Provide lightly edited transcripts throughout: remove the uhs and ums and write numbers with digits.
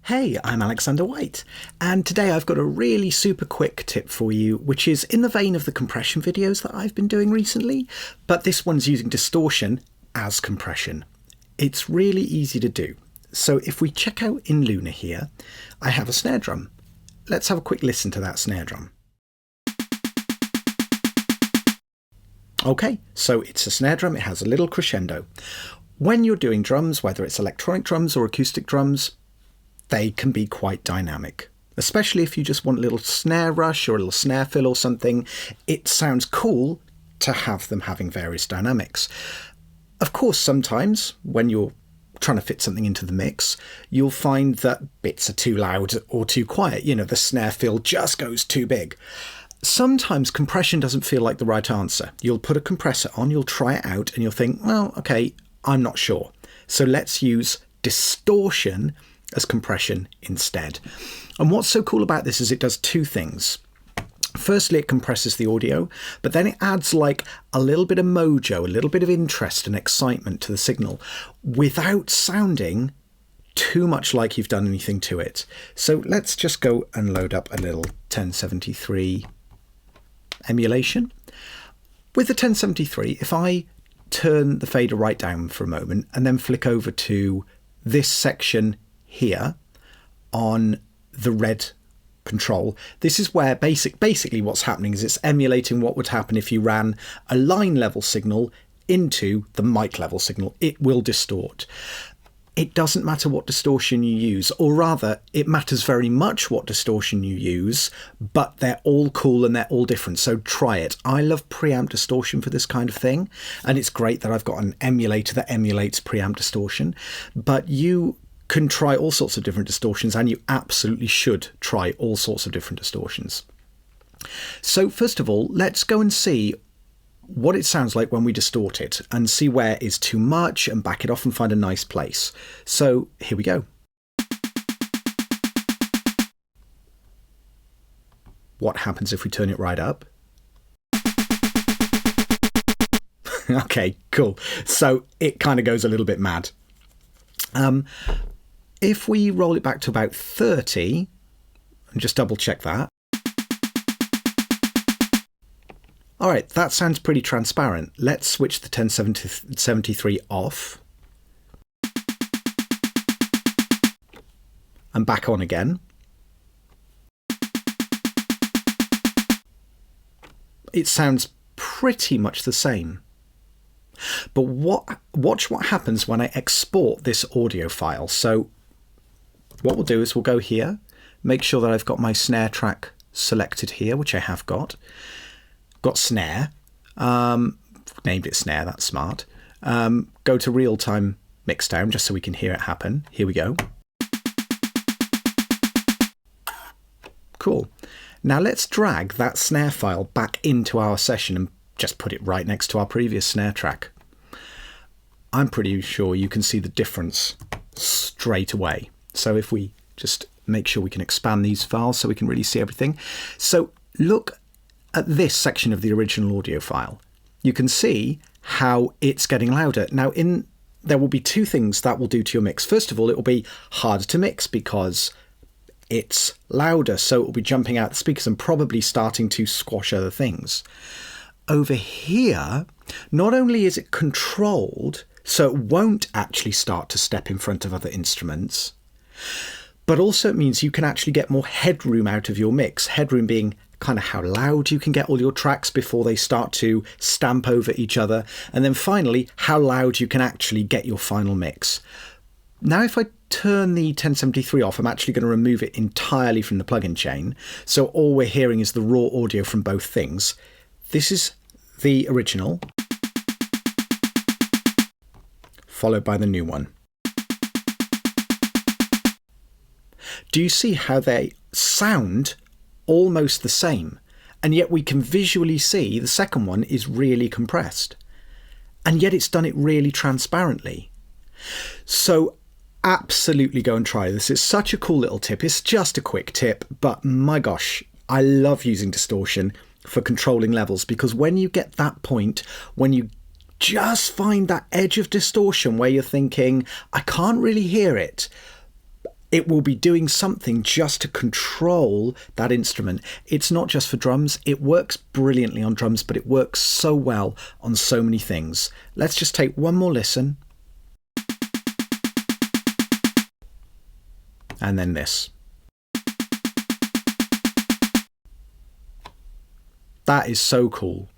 Hey, I'm Alexander White, and today I've got a really super quick tip for you, which is in the vein of the compression videos that I've been doing recently, but this one's using distortion as compression. It's really easy to do. So if we check out in Luna here, I have a snare drum. Let's have a quick listen to that snare drum. Okay, so it's a snare drum, it has a little crescendo. When you're doing drums, whether it's electronic drums or acoustic drums, they can be quite dynamic, especially if you just want a little snare rush or a little snare fill or something. It sounds cool to have them having various dynamics. Of course, sometimes when you're trying to fit something into the mix, you'll find that bits are too loud or too quiet. You know, the snare fill just goes too big. Sometimes compression doesn't feel like the right answer. You'll put a compressor on, you'll try it out, and you'll think, well, okay, I'm not sure. So let's use distortion as compression instead. And what's so cool about this is it does two things. Firstly, it compresses the audio, but then it adds like a little bit of mojo, a little bit of interest and excitement to the signal without sounding too much like you've done anything to it. So let's just go and load up a little 1073 emulation. With the 1073, if I turn the fader right down for a moment and then flick over to this section here on the red control, this is where basically what's happening is it's emulating what would happen if you ran a line level signal into the mic level signal. It will distort. It doesn't matter what distortion you use, or rather it matters very much what distortion you use, but they're all cool and they're all different, so try it. I love preamp distortion for this kind of thing, and it's great that I've got an emulator that emulates preamp distortion, but you can try all sorts of different distortions, and you absolutely should try all sorts of different distortions. So first of all, let's go and see what it sounds like when we distort it and see where is too much and back it off and find a nice place. So here we go. What happens if we turn it right up? Okay, cool. So it kind of goes a little bit mad. If we roll it back to about 30 and just double check that. All right, that sounds pretty transparent. Let's switch the 1073 off and back on again. It sounds pretty much the same. But watch what happens when I export this audio file. So what we'll do is we'll go here, make sure that I've got my snare track selected here, which I have got. Got snare, named it snare, that's smart. Go to real-time mixdown just so we can hear it happen. Here we go. Cool. Now let's drag that snare file back into our session and just put it right next to our previous snare track. I'm pretty sure you can see the difference straight away. So if we just make sure we can expand these files so we can really see everything. So look at this section of the original audio file. You can see how it's getting louder. Now there will be two things that will do to your mix. First of all, it will be harder to mix because it's louder, so it will be jumping out the speakers and probably starting to squash other things. Over here, not only is it controlled, so it won't actually start to step in front of other instruments, but also it means you can actually get more headroom out of your mix. Headroom being kind of how loud you can get all your tracks before they start to stamp over each other. And then finally, how loud you can actually get your final mix. Now, if I turn the 1073 off, I'm actually going to remove it entirely from the plugin chain. So all we're hearing is the raw audio from both things. This is the original, followed by the new one. Do you see how they sound almost the same, and yet we can visually see the second one is really compressed, and yet it's done it really transparently? So absolutely go and try this. It's such a cool little tip. It's just a quick tip, but my gosh, I love using distortion for controlling levels, because when you get that point, when you just find that edge of distortion where you're thinking, I can't really hear it, it will be doing something just to control that instrument. It's not just for drums. It works brilliantly on drums, but it works so well on so many things. Let's just take one more listen. And then this. That is so cool.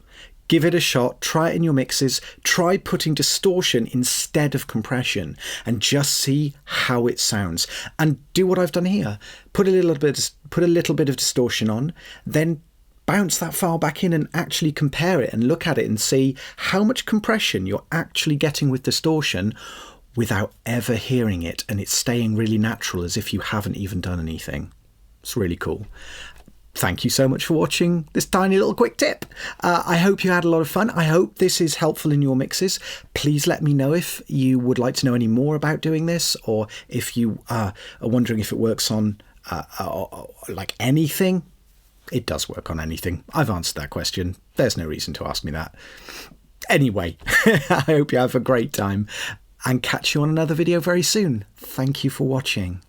Give it a shot, try it in your mixes, try putting distortion instead of compression and just see how it sounds. And do what I've done here. Put a little bit of distortion on, then bounce that file back in and actually compare it and look at it and see how much compression you're actually getting with distortion without ever hearing it, and it's staying really natural as if you haven't even done anything. It's really cool. Thank you so much for watching this tiny little quick tip. I hope you had a lot of fun. I hope this is helpful in your mixes. Please let me know if you would like to know any more about doing this, or if you are wondering if it works on like anything. It does work on anything. I've answered that question. There's no reason to ask me that. Anyway, I hope you have a great time and catch you on another video very soon. Thank you for watching.